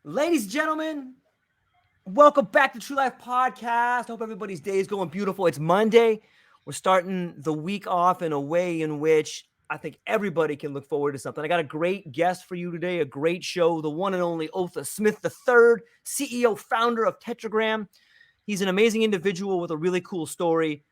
Ladies and gentlemen, welcome back to True Life Podcast. Hope everybody's day is going beautiful. It's Monday. We're starting the week off in a way in which I think everybody can look forward to something. I got a great guest for you today, a great show, the one and only Otha Smith III, CEO, founder of Tetragram. He's an amazing individual with a really cool story.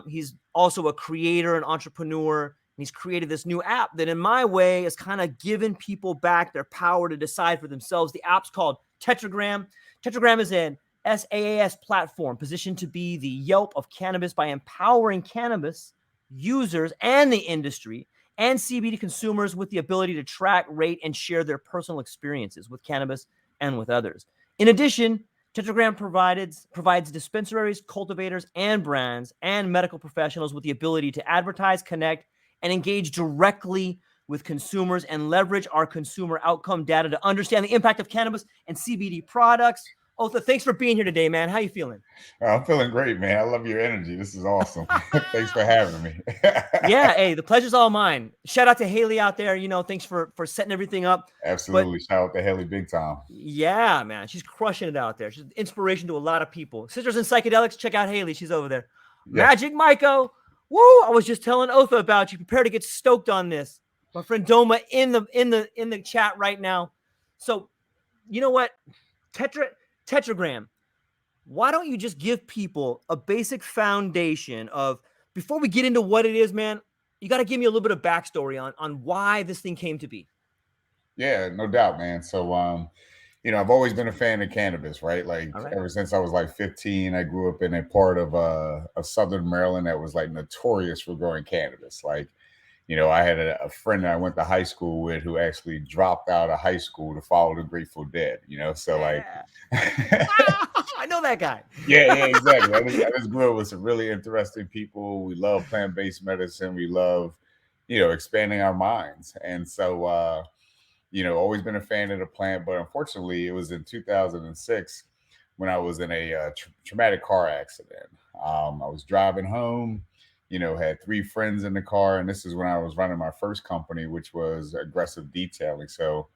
He's also a creator, an entrepreneur. He's created this new app that, in my way, is kind of giving people back their power to decide for themselves. The app's called Tetragram. Tetragram is an SaaS platform positioned to be the Yelp of cannabis by empowering cannabis users and the industry and CBD consumers with the ability to track, rate, and share their personal experiences with cannabis and with others. In addition, Tetragram provides dispensaries, cultivators, and brands and medical professionals with the ability to advertise, connect, and engage directly with consumers and leverage our consumer outcome data to understand the impact of cannabis and CBD products. Otha, thanks for being here today, man. How you feeling? I'm feeling great, man. I love your energy. This is awesome. Thanks for having me. Yeah, hey, the pleasure's all mine. Shout out to Haley out there. Thanks for setting everything up. Absolutely. Shout out to Haley big time. Yeah, man. She's crushing it out there. She's an inspiration to a lot of people. Sisters in Psychedelics, check out Haley. She's over there. Yeah. Magic Myco. Woo! I was just telling Otha about you. Prepare to get stoked on this. My friend Doma in the chat right now. So, you know what? Tetragram. Why don't you just give people a basic foundation of, before we get into what it is, man, you got to give me a little bit of backstory on why this thing came to be. Yeah, no doubt, man. So, I've always been a fan of cannabis, right? Like ever since I was like 15, I grew up in a part of Southern Maryland that was like notorious for growing cannabis. Like, I had a friend that I went to high school with who actually dropped out of high school to follow the Grateful Dead, so like. I know that guy. Yeah, exactly. I just grew up with some really interesting people. We love plant-based medicine. We love, expanding our minds. And so, always been a fan of the plant. But unfortunately, it was in 2006 when I was in a traumatic car accident. I was driving home, had 3 friends in the car. And this is when I was running my first company, which was aggressive detailing. So,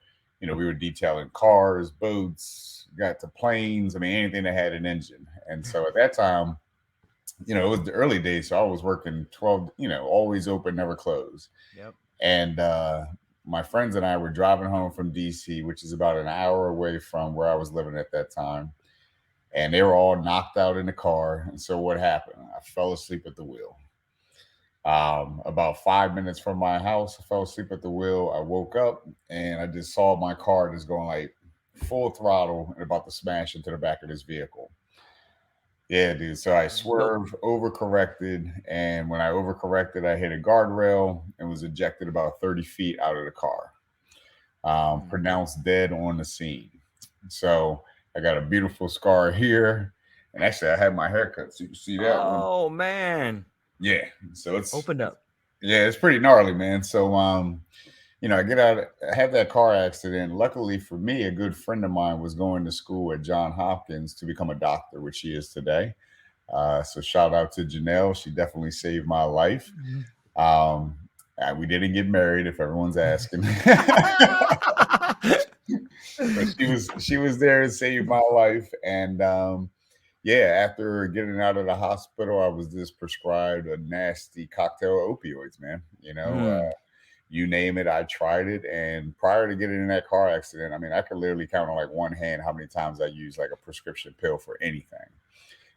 we were detailing cars, boats, got to planes. I mean, anything that had an engine. And so at that time, it was the early days. So I was working 12, always open, never closed. Yep. And my friends and I were driving home from DC, which is about an hour away from where I was living at that time. And they were all knocked out in the car. And so what happened? I fell asleep at the wheel. About 5 minutes from my house, I fell asleep at the wheel. I woke up and I just saw my car just going like full throttle and about to smash into the back of this vehicle. Yeah, dude. So I swerved, overcorrected, and when I overcorrected, I hit a guardrail and was ejected about 30 feet out of the car. Pronounced dead on the scene. So I got a beautiful scar here, and actually I had my haircut, so you can see that one. Oh man. Yeah, so it's opened up. Yeah, it's pretty gnarly, man. So, I get out, I have that car accident. Luckily for me, a good friend of mine was going to school at Johns Hopkins to become a doctor, which she is today. So shout out to Janelle. She definitely saved my life. We didn't get married, if everyone's asking. But she was there to save my life. And after getting out of the hospital, I was just prescribed a nasty cocktail of opioids, man. You name it, I tried it. And prior to getting in that car accident, I mean, I could literally count on like one hand how many times I used like a prescription pill for anything.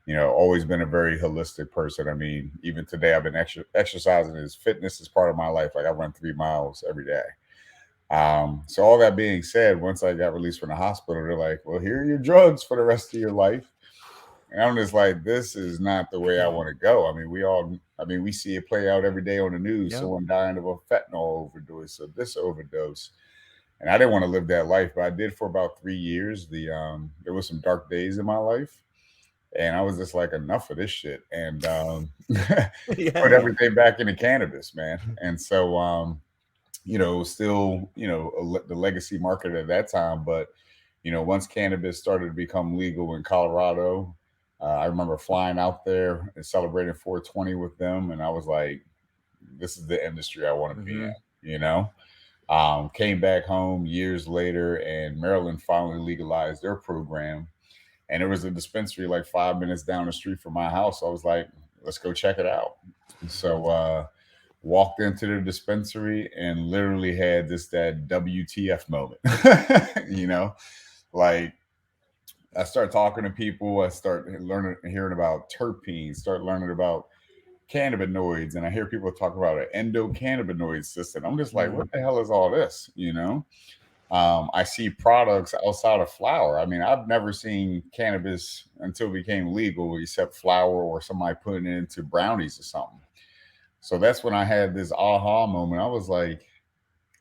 Always been a very holistic person. I mean, even today I've been exercising. As fitness is part of my life. Like I run 3 miles every day. So all that being said, once I got released from the hospital, they're like, well, here are your drugs for the rest of your life. And I'm just like, this is not the way I want to go. I mean, we see it play out every day on the news. Yep. Someone dying of a fentanyl overdose, or this overdose. And I didn't want to live that life, but I did for about 3 years. There was some dark days in my life. And I was just like, enough of this shit. And put everything back into cannabis, man. And so, still, the legacy market at that time. But, once cannabis started to become legal in Colorado, I remember flying out there and celebrating 420 with them. And I was like, this is the industry I want to be in, Came back home years later, and Maryland finally legalized their program. And there was a dispensary like 5 minutes down the street from my house. So I was like, let's go check it out. So walked into the dispensary and literally had that WTF moment. you know, like I start talking to people, I start hearing about terpenes, start learning about cannabinoids, and I hear people talk about an endocannabinoid system. I'm just like, what the hell is all this? I see products outside of flower. I mean, I've never seen cannabis until it became legal, except flower or somebody putting it into brownies or something. So that's when I had this aha moment. I was like,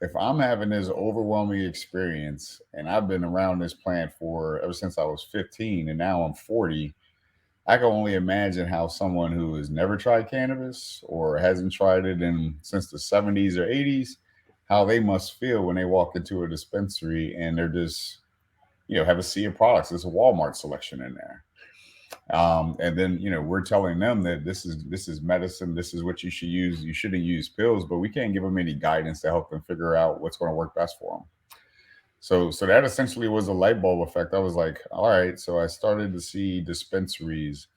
if I'm having this overwhelming experience, and I've been around this plant for ever since I was 15, and now I'm 40, I can only imagine how someone who has never tried cannabis or hasn't tried it since the 70s or 80s, how they must feel when they walk into a dispensary and they're just, have a sea of products. There's a Walmart selection in there. And then, we're telling them that this is medicine. This is what you should use. You shouldn't use pills, but we can't give them any guidance to help them figure out what's going to work best for them. So that essentially was a light bulb effect. I was like, all right. So I started to see dispensaries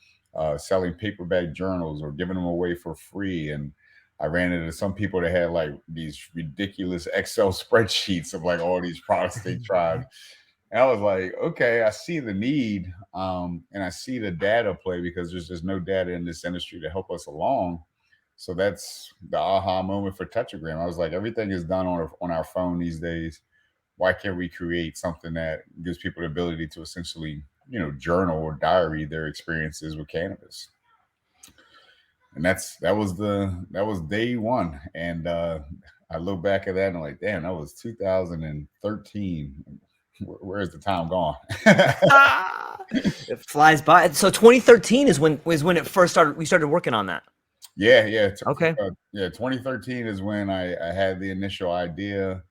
selling paperback journals or giving them away for free. And I ran into some people that had like these ridiculous Excel spreadsheets of like all these products they tried. And I was like, okay, I see the need, and I see the data play because there's just no data in this industry to help us along. So that's the aha moment for Tetragram. I was like, everything is done on our phone these days. Why can't we create something that gives people the ability to essentially, journal or diary their experiences with cannabis? And that was day one. And I look back at that and I'm like, damn, that was 2013. Where's the time gone? It flies by. So 2013 is when it first started. We started working on that. Yeah. Okay. 2013 is when I had the initial idea,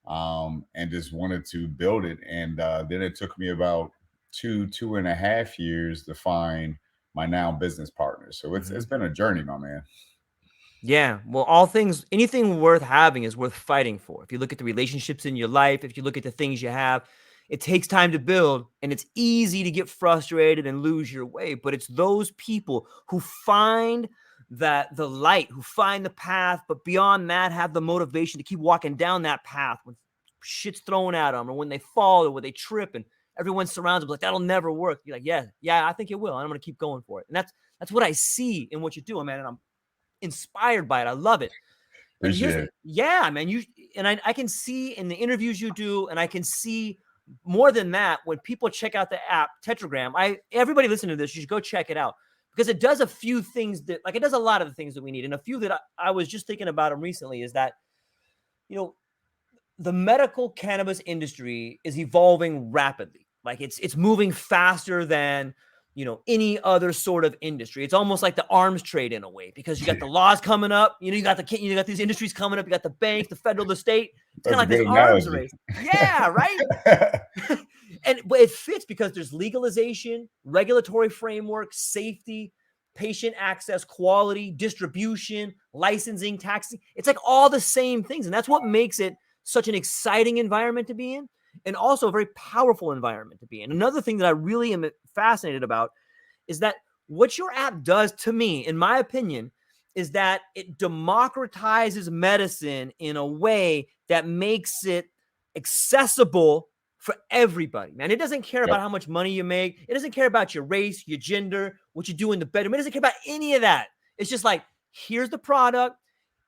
and just wanted to build it. And then it took me about 2.5 years to find my now business partner. So it's been a journey, my man. Yeah. Well, anything worth having is worth fighting for. If you look at the relationships in your life, if you look at the things you have, it takes time to build, and it's easy to get frustrated and lose your way. But it's those people who find the light, who find the path, but beyond that, have the motivation to keep walking down that path when shit's thrown at them, or when they fall, or when they trip, and everyone surrounds them like, that'll never work. You're like, yeah, I think it will. And I'm going to keep going for it. And that's what I see in what you're doing, man. And I'm inspired by it. I love it. Appreciate it. Yeah, man. I can see in the interviews you do, and I can see more than that when people check out the app Tetragram. Everybody listening to this, you should go check it out because it does a few things it does a lot of the things that we need. And a few that I was just thinking about them recently is that, the medical cannabis industry is evolving rapidly. Like it's moving faster than, any other sort of industry. It's almost like the arms trade in a way, because you got the laws coming up, you got these industries coming up, you got the banks, the federal, the state. It's kind of like this arms race. Yeah, right. But it fits because there's legalization, regulatory framework, safety, patient access, quality, distribution, licensing, taxing. It's like all the same things. And that's what makes it such an exciting environment to be in, and also a very powerful environment to be in. Another thing that I really am fascinated about is that what your app does, to me, in my opinion, is that it democratizes medicine in a way that makes it accessible for everybody, man. It doesn't care about how much money you make. It doesn't care about your race, your gender, what you do in the bedroom. It doesn't care about any of that. It's just like, here's the product.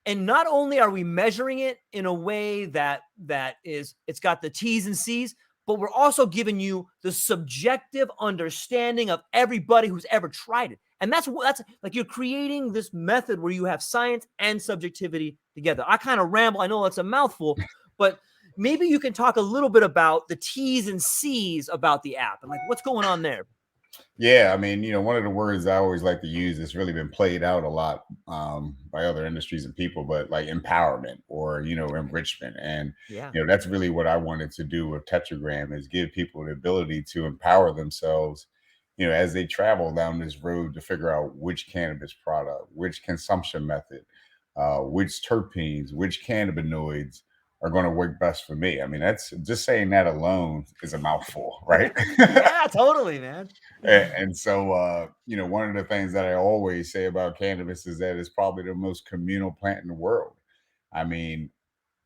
And not only are we measuring it in a way that it's got the T's and C's, but we're also giving you the subjective understanding of everybody who's ever tried it. And that's like, you're creating this method where you have science and subjectivity together. I kind of ramble. I know that's a mouthful, but maybe you can talk a little bit about the T's and C's about the app and like what's going on there. Yeah, I mean, one of the words I always like to use that's really been played out a lot by other industries and people, but like empowerment or, enrichment. And, that's really what I wanted to do with Tetragram, is give people the ability to empower themselves, as they travel down this road to figure out which cannabis product, which consumption method, which terpenes, which cannabinoids, are going to work best for me. I mean, that's just saying that alone is a mouthful, right? Yeah, totally, man. And so, one of the things that I always say about cannabis is that it's probably the most communal plant in the world. I mean,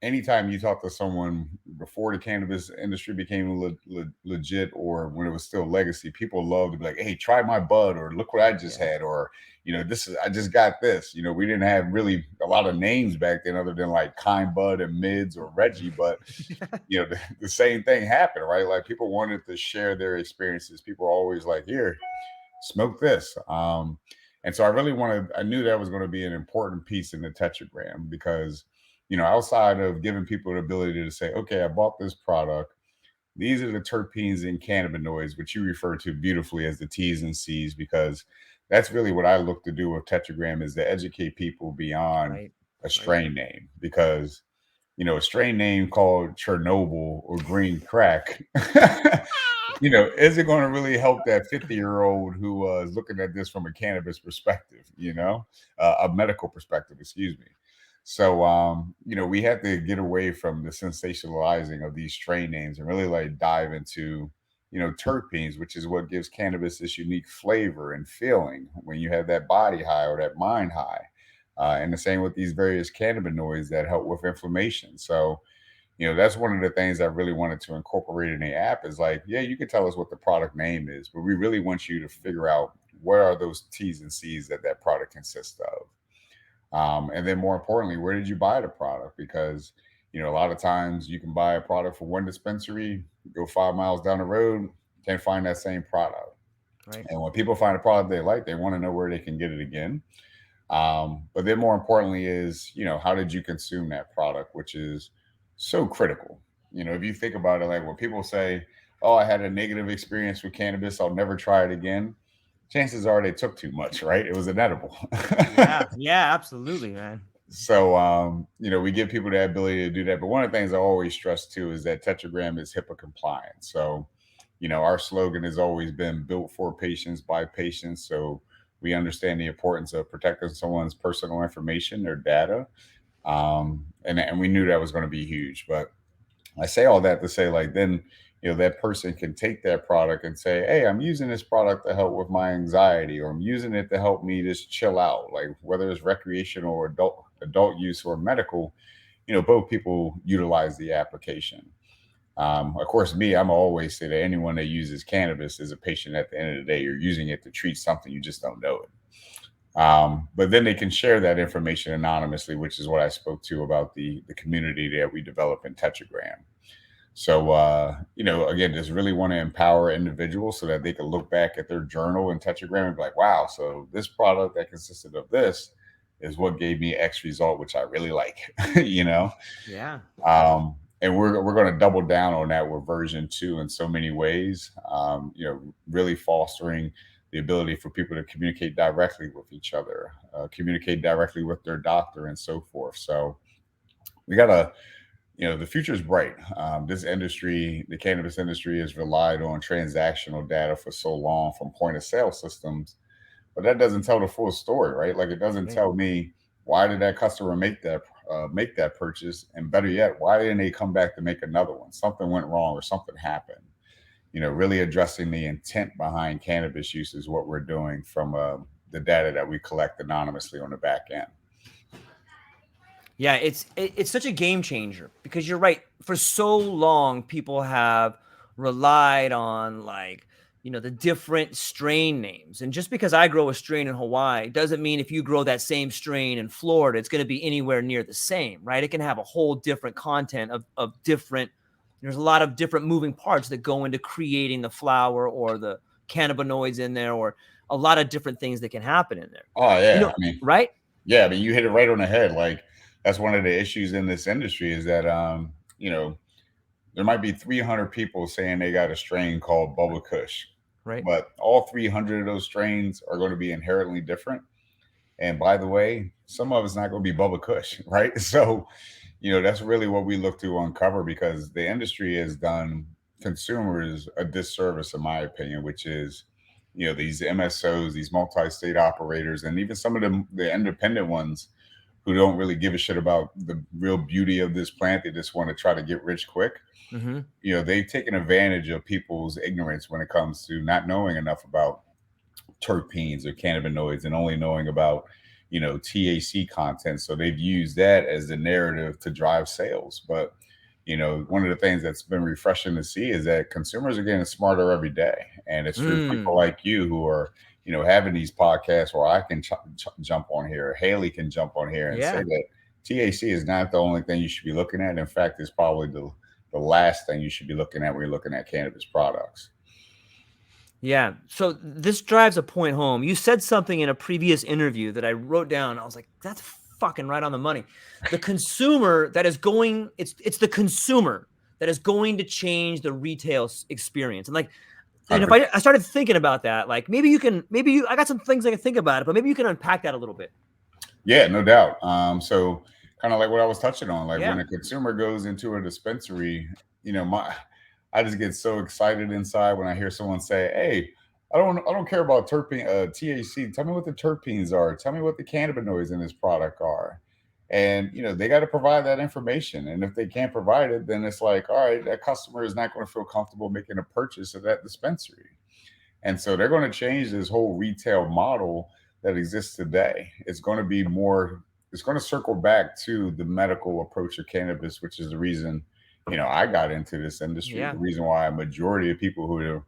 anytime you talk to someone before the cannabis industry became legit, or when it was still legacy, people love to be like, "Hey, try my bud," or "Look what I just Yeah. had," or "This is I just got this." We didn't have really a lot of names back then, other than like Kind Bud and Mids or Reggie, but the same thing happened, right? Like people wanted to share their experiences. People were always like, "Here, smoke this." And so I really wanted, I knew that was going to be an important piece in the Tetragram because, outside of giving people the ability to say, okay, I bought this product. These are the terpenes and cannabinoids, which you refer to beautifully as the T's and C's, because that's really what I look to do with Tetragram, is to educate people beyond Right. a Right. strain name. Because a strain name called Chernobyl or green crack, is it going to really help that 50-year-old who was looking at this from a cannabis perspective, a medical perspective, excuse me. So, we have to get away from the sensationalizing of these strain names and really like dive into, terpenes, which is what gives cannabis this unique flavor and feeling when you have that body high or that mind high. And the same with these various cannabinoids that help with inflammation. So, that's one of the things I really wanted to incorporate in the app is like, yeah, you can tell us what the product name is, but we really want you to figure out what are those T's and C's that product consists of. And then more importantly, where did you buy the product? Because, a lot of times you can buy a product for one dispensary, go 5 miles down the road, can't find that same product. Right. And when people find a product they like, they want to know where they can get it again. But then more importantly is, how did you consume that product, which is so critical. If you think about it, like when people say, oh, I had a negative experience with cannabis, I'll never try it again. Chances are they took too much, right? It was an edible. Yeah. Yeah. Absolutely, man. So, we give people the ability to do that. But one of the things I always stress too is that Tetragram is HIPAA compliant. So, our slogan has always been built for patients by patients. So we understand the importance of protecting someone's personal information, their data. And we knew that was going to be huge. But I say all that to say, like, then, that person can take that product and say, hey, I'm using this product to help with my anxiety, or I'm using it to help me just chill out. Like whether it's recreational or adult use or medical, both people utilize the application. Of course, I'm always say that anyone that uses cannabis is a patient at the end of the day. You're using it to treat something, you just don't know it. But then they can share that information anonymously, which is what I spoke to about the community that we develop in Tetragram. So, again, just really want to empower individuals so that they can look back at their journal and Tetragram and be like, wow, so this product that consisted of this is what gave me X result, which I really like, Yeah. And we're going to double down on that with version 2 in so many ways, really fostering the ability for people to communicate directly with each other, communicate directly with their doctor and so forth. So we got to, the future is bright. This industry, the cannabis industry, has relied on transactional data for so long from point of sale systems, but that doesn't tell the full story, right? Like it doesn't Right. tell me why did that customer make that purchase, and better yet, why didn't they come back to make another one? Something went wrong or something happened. Really addressing the intent behind cannabis use is what we're doing from the data that we collect anonymously on the back end. Yeah, it's such a game changer because you're right. For so long, people have relied on the different strain names, and just because I grow a strain in Hawaii doesn't mean if you grow that same strain in Florida, it's going to be anywhere near the same, right? It can have a whole different content of different. There's a lot of different moving parts that go into creating the flower or the cannabinoids in there, or a lot of different things that can happen in there. Oh yeah, I mean, Right? yeah, I mean, you hit it right on the head. Like that's one of the issues in this industry is that there might be 300 people saying they got a strain called Bubba Kush, Right. but all 300 of those strains are going to be inherently different. And by the way, some of it's not going to be Bubba Kush, right? So, that's really what we look to uncover, because the industry has done consumers a disservice, in my opinion, which is, these MSOs, these multi-state operators, and even some of the independent ones who don't really give a shit about the real beauty of this plant. They just want to try to get rich quick. Mm-hmm. They've taken advantage of people's ignorance when it comes to not knowing enough about terpenes or cannabinoids and only knowing about THC content. So they've used that as the narrative to drive sales. But one of the things that's been refreshing to see is that consumers are getting smarter every day, and it's through people like you who are having these podcasts where I can jump on here, Haley can jump on here and say that THC is not the only thing you should be looking at. In fact, it's probably the last thing you should be looking at when you're looking at cannabis products. Yeah. So this drives a point home. You said something in a previous interview that I wrote down. I was like, that's fucking right on the money. The consumer that is going, it's the consumer that is going to change the retail experience. And like, and if I started thinking about that, like maybe I got some things I can think about it, but maybe you can unpack that a little bit. Yeah, no doubt. So kind of like what I was touching on, like when a consumer goes into a dispensary, I just get so excited inside when I hear someone say, "Hey, I don't care about THC. Tell me what the terpenes are. Tell me what the cannabinoids in this product are." And they got to provide that information. And if they can't provide it, then it's like, all right, that customer is not going to feel comfortable making a purchase of that dispensary. And so they're going to change this whole retail model that exists today. It's going to be more. It's going to circle back to the medical approach of cannabis, which is the reason I got into this industry. The reason why a majority of people who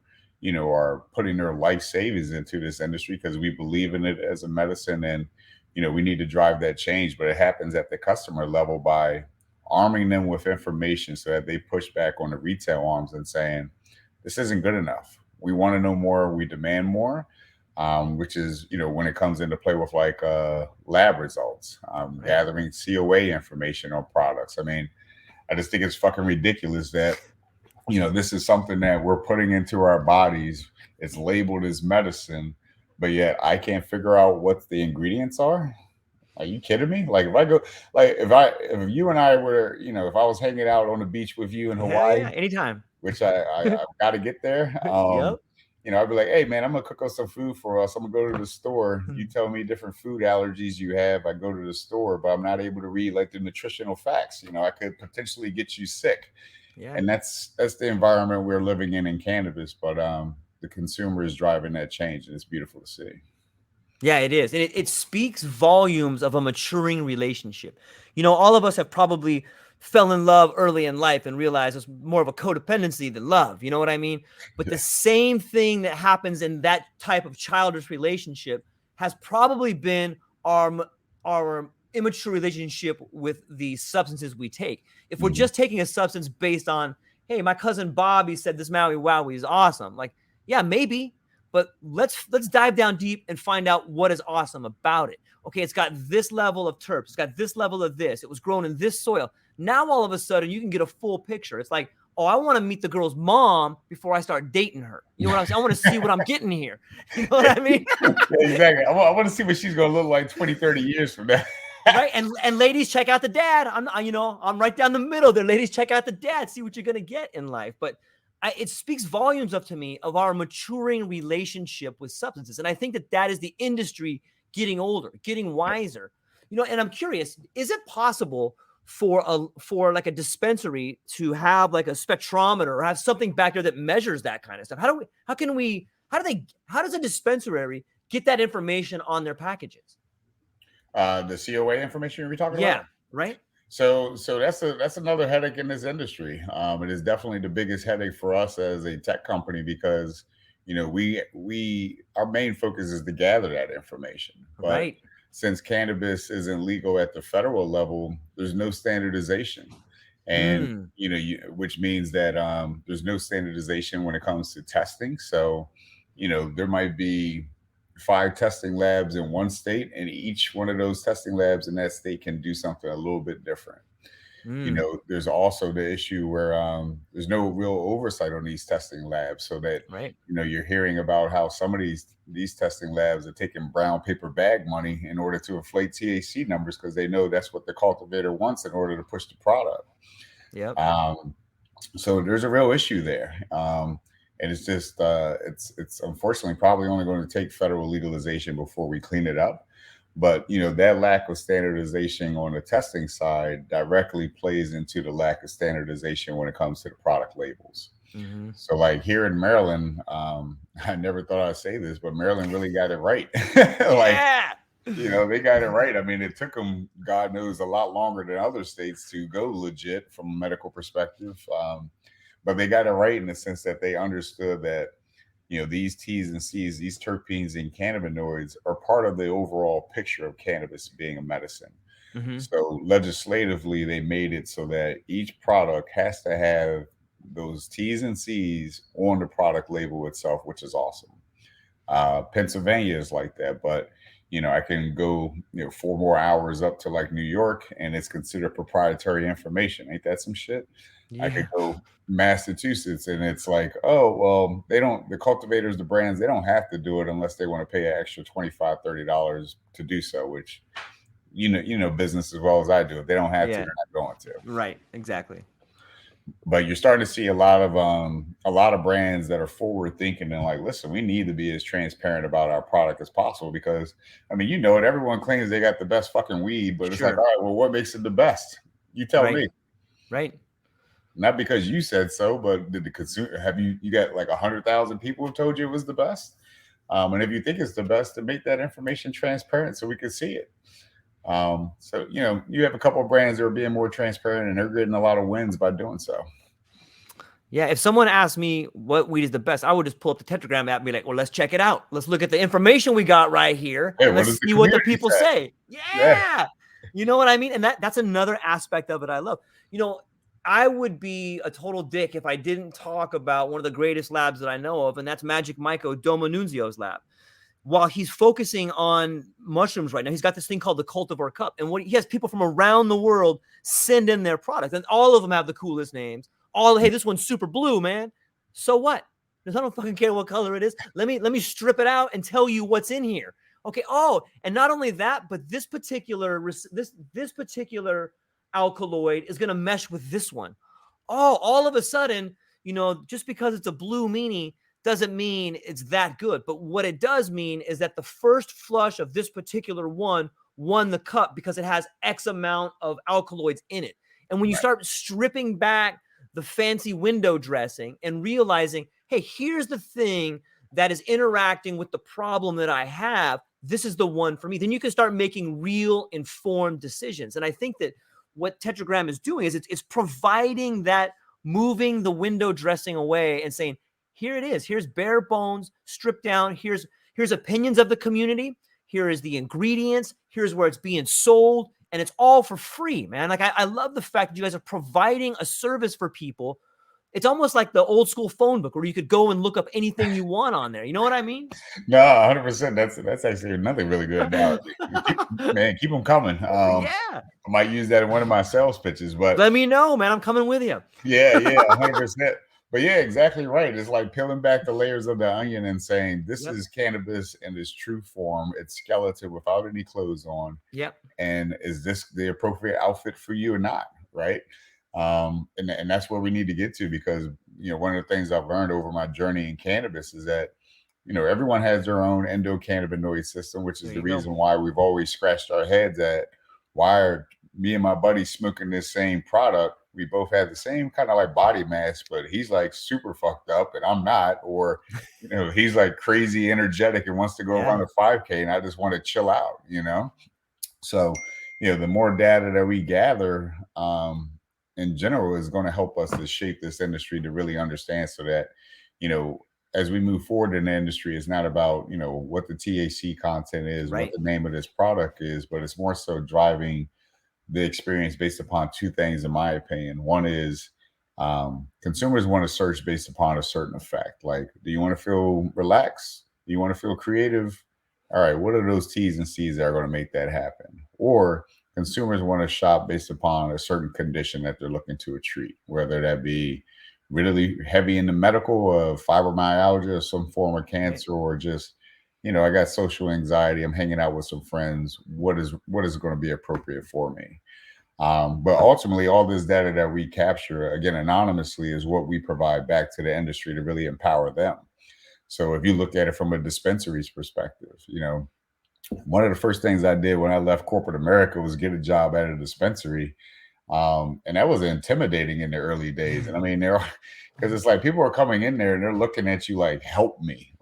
are putting their life savings into this industry, because we believe in it as a medicine, and we need to drive that change. But it happens at the customer level by arming them with information so that they push back on the retail arms and saying, this isn't good enough. We want to know more. We demand more. Which is, when it comes into play with like lab results, gathering COA information on products. I mean, I just think it's fucking ridiculous that, this is something that we're putting into our bodies. It's labeled as medicine, but yet I can't figure out what the ingredients are. Are you kidding me? Like if I go, like if you and I were, if I was hanging out on the beach with you in Hawaii, anytime, which I've got to get there. I'd be like, hey man, I'm gonna cook up some food for us. I'm gonna go to the store. You tell me different food allergies you have. I go to the store, but I'm not able to read like the nutritional facts. I could potentially get you sick. Yeah. And that's the environment we're living in cannabis. But the consumer is driving that change, and it's beautiful to see. Yeah, it is. And it speaks volumes of a maturing relationship. All of us have probably fell in love early in life and realized it's more of a codependency than love. You know what I mean? But the same thing that happens in that type of childish relationship has probably been our immature relationship with the substances we take. If we're just taking a substance based on, hey, my cousin Bobby said this Maui Wowie is awesome. Like, yeah, maybe. But let's dive down deep and find out what is awesome about it. Okay, it's got this level of terps. It's got this level of this. It was grown in this soil. Now, all of a sudden, you can get a full picture. It's like, oh, I want to meet the girl's mom before I start dating her. You know what I'm saying? I want to see what I'm getting here. You know what I mean? Exactly. I want to see what she's going to look like 20, 30 years from now. Right? And ladies, check out the dad. I'm right down the middle there. Ladies, check out the dad. See what you're going to get in life. But it speaks volumes to me of our maturing relationship with substances. And I think that is the industry getting older, getting wiser. And I'm curious, is it possible for like a dispensary to have like a spectrometer or have something back there that measures that kind of stuff? How does a dispensary get that information on their packages? The COA information you're talking about? Yeah, right. So that's another headache in this industry. It is definitely the biggest headache for us as a tech company because our main focus is to gather that information. But since cannabis isn't legal at the federal level, there's no standardization, and which means that there's no standardization when it comes to testing. So there might be 5 testing labs in one state, and each one of those testing labs in that state can do something a little bit different. There's also the issue where there's no real oversight on these testing labs, so that you're hearing about how some of these testing labs are taking brown paper bag money in order to inflate THC numbers because they know that's what the cultivator wants in order to push the product. So there's a real issue there. And it's just, it's unfortunately probably only going to take federal legalization before we clean it up. But that lack of standardization on the testing side directly plays into the lack of standardization when it comes to the product labels. Mm-hmm. So like here in Maryland, I never thought I'd say this, but Maryland really got it right. Like, Yeah. they got it right. I mean, it took them, God knows, a lot longer than other states to go legit from a medical perspective. But they got it right in the sense that they understood that, these T's and C's, these terpenes and cannabinoids are part of the overall picture of cannabis being a medicine. Mm-hmm. So legislatively, they made it so that each product has to have those T's and C's on the product label itself, which is awesome. Pennsylvania is like that, but I can go 4 more hours up to like New York, and it's considered proprietary information. Ain't that some shit? I could Yeah. go Massachusetts, and it's like, oh well, they don't. The cultivators, the brands, they don't have to do it unless they want to pay an extra $25-$30 to do so. Which business as well as I do. If they don't have to, Yeah. they're not going to. Right. Exactly. But you're starting to see a lot of brands that are forward thinking and like, listen, we need to be as transparent about our product as possible because I mean, everyone claims they got the best fucking weed, but it's like, all Sure. right, well, what makes it the best? You tell Right. me. Right. Not because you said so, but did the consumer have you got like 100,000 people who told you it was the best? And if you think it's the best, to make that information transparent so we can see it. So you have a couple of brands that are being more transparent and they're getting a lot of wins by doing so. Yeah, if someone asked me what weed is the best, I would just pull up the Tetragram app and be like, well, let's check it out. Let's look at the information we got right here. Hey, And what let's does the see what the community people say? say. Yeah. Yeah. You know what I mean? And that's another aspect of it I love. I would be a total dick if I didn't talk about one of the greatest labs that I know of, and that's Magic Michael Domanunzio's lab. While he's focusing on mushrooms right now, he's got this thing called the Cultivar Cup. And he has people from around the world send in their product. And all of them have the coolest names. Hey, this one's super blue, man. So what? Because I don't fucking care what color it is. Let me strip it out and tell you what's in here. Okay. Oh, and not only that, but this particular alkaloid is going to mesh with this one. Oh, all of a sudden, just because it's a blue meanie doesn't mean it's that good. But what it does mean is that the first flush of this particular one won the cup because it has X amount of alkaloids in it. And when you start stripping back the fancy window dressing and realizing, hey, here's the thing that is interacting with the problem that I have, this is the one for me, then you can start making real informed decisions. And I think that what Tetragram is doing is it's providing that, moving the window dressing away and saying, here it is. Here's bare bones, stripped down. Here's opinions of the community. Here is the ingredients. Here's where it's being sold. And it's all for free, man. Like, I love the fact that you guys are providing a service for people. It's almost like the old school phone book where you could go and look up anything you want on there. You know what I mean? No, 100%. That's actually another really good analogy. Keep them coming. Yeah. I might use that in one of my sales pitches, but let me know, man. I'm coming with you. Yeah, 100%. But yeah, exactly right. It's like peeling back the layers of the onion and saying, this is cannabis in its true form. It's skeleton without any clothes on. Yep. And is this the appropriate outfit for you or not? Right. And that's where we need to get to, because, one of the things I've learned over my journey in cannabis is that, everyone has their own endocannabinoid system, which is the reason why we've always scratched our heads at why are me and my buddy smoking this same product. We both have the same kind of like body mass, but he's like super fucked up and I'm not, or, he's like crazy energetic and wants to go run a 5K and I just want to chill out, So, the more data that we gather, in general is going to help us to shape this industry to really understand so that, as we move forward in the industry, it's not about, what the THC content is, what the name of this product is, but it's more so driving the experience based upon two things, in my opinion. One is consumers want to search based upon a certain effect. Like, do you want to feel relaxed? Do you want to feel creative? All right, what are those T's and C's that are going to make that happen? Or consumers want to shop based upon a certain condition that they're looking to treat, whether that be really heavy in the medical of fibromyalgia or some form of cancer, or just, I got social anxiety, I'm hanging out with some friends. What is going to be appropriate for me? But ultimately, all this data that we capture, again, anonymously, is what we provide back to the industry to really empower them. So if you look at it from a dispensary's perspective, One of the first things I did when I left corporate America was get a job at a dispensary. And that was intimidating in the early days. And I mean, there are, because it's like people are coming in there and they're looking at you like, help me.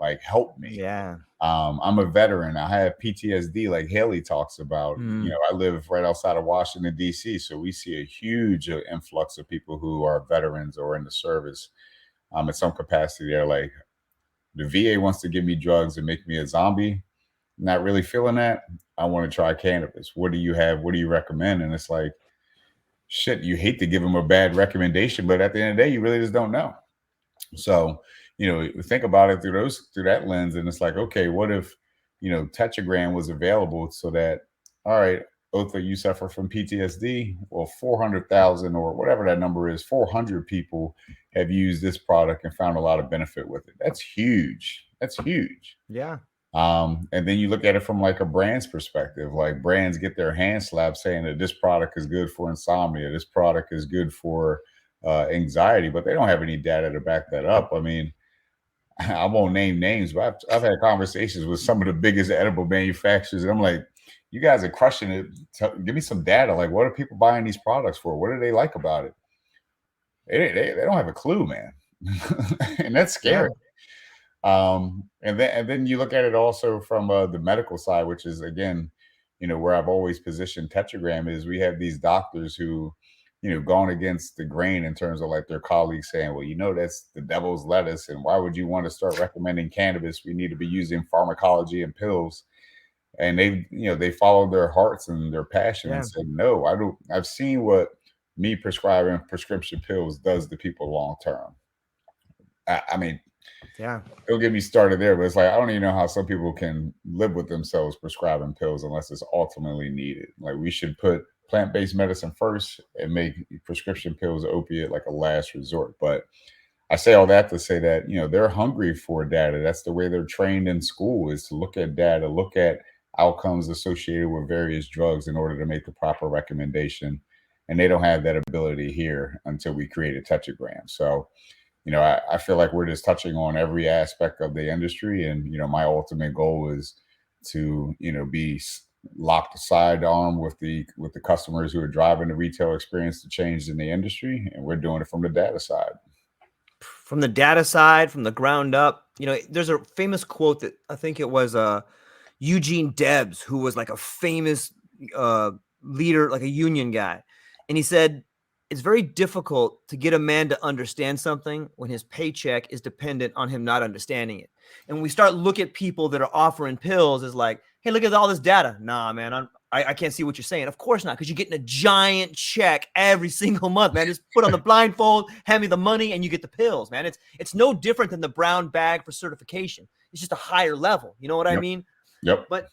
Yeah. I'm a veteran. I have PTSD, like Haley talks about. You Mm. know, I live right outside of Washington, D.C., so we see a huge influx of people who are veterans or in the service in some capacity. They're like, the VA wants to give me drugs and make me a zombie. Not really feeling that. I want to try cannabis. What do you have? What do you recommend? And it's like, shit, you hate to give them a bad recommendation, but at the end of the day, you really just don't know. So, think about it through that lens, and it's like, okay, what if, Tetragram was available so that, all right, Otha, you suffer from PTSD. Well, 400,000 or whatever that number is, 400 people have used this product and found a lot of benefit with it. That's huge. That's huge. Yeah. And then you look at it from like a brand's perspective. Like brands get their hand slapped saying that this product is good for insomnia, this product is good for anxiety, but they don't have any data to back that up. I mean, I won't name names, but I've had conversations with some of the biggest edible manufacturers, and I'm like, you guys are crushing it. Give me some data. Like, what are people buying these products for? What do they like about it? They don't have a clue, man. And that's Yeah. scary. And then you look at it also from the medical side, which is again, where I've always positioned Tetragram is we have these doctors who, gone against the grain in terms of like their colleagues saying, well, that's the devil's lettuce, and why would you want to start recommending cannabis? We need to be using pharmacology and pills. And they followed their hearts and their passion Yeah. and said, no, I don't. I've seen what me prescribing prescription pills does to people long term. I mean, Yeah. don't get me started there, but it's like I don't even know how some people can live with themselves prescribing pills unless it's ultimately needed. Like we should put plant-based medicine first and make prescription pills opiate like a last resort. But I say all that to say that they're hungry for data. That's the way they're trained in school, is to look at data, look at outcomes associated with various drugs in order to make the proper recommendation. And they don't have that ability here until we create a tetragram. So I feel like we're just touching on every aspect of the industry. And, my ultimate goal is to, be locked sidearm with the customers who are driving the retail experience to change in the industry. And we're doing it from the data side. From the data side, from the ground up, there's a famous quote that I think it was Eugene Debs, who was like a famous leader, like a union guy. And he said, it's very difficult to get a man to understand something when his paycheck is dependent on him not understanding it. And when we start look at people that are offering pills, is like, hey, look at all this data. Nah, man, I can't see what you're saying. Of course not, because you're getting a giant check every single month, man. Just put on the blindfold, hand me the money, and you get the pills, man. It's no different than the brown bag for certification. It's just a higher level. You know what I mean? Yep. But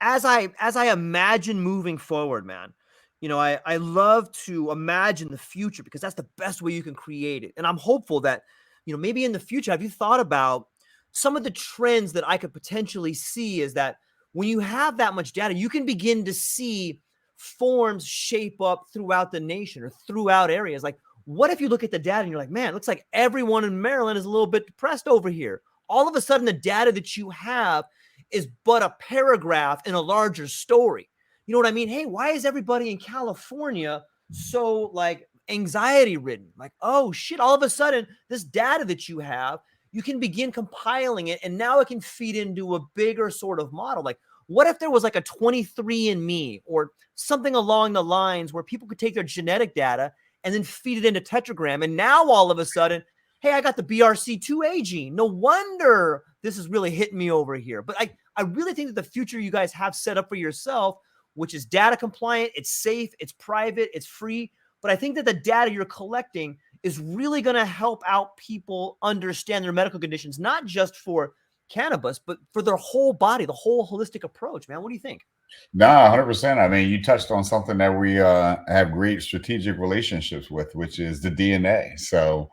as I imagine moving forward, man, I love to imagine the future because that's the best way you can create it. And I'm hopeful that, maybe in the future, have you thought about some of the trends that I could potentially see is that when you have that much data, you can begin to see forms shape up throughout the nation or throughout areas. Like, what if you look at the data and you're like, man, it looks like everyone in Maryland is a little bit depressed over here. All of a sudden, the data that you have is but a paragraph in a larger story. You know what I mean? Hey, why is everybody in California so like anxiety ridden? Like, oh shit, all of a sudden, this data that you have, you can begin compiling it, and now it can feed into a bigger sort of model. Like, what if there was like a 23andMe or something along the lines where people could take their genetic data and then feed it into Tetragram, and now all of a sudden, hey, I got the BRC2A gene. No wonder this is really hitting me over here. But I really think that the future you guys have set up for yourself, which is data compliant, it's safe, it's private, it's free. But I think that the data you're collecting is really going to help out people understand their medical conditions, not just for cannabis, but for their whole body, the whole holistic approach, man. What do you think? Nah, 100%. I mean, you touched on something that we have great strategic relationships with, which is the DNA. So,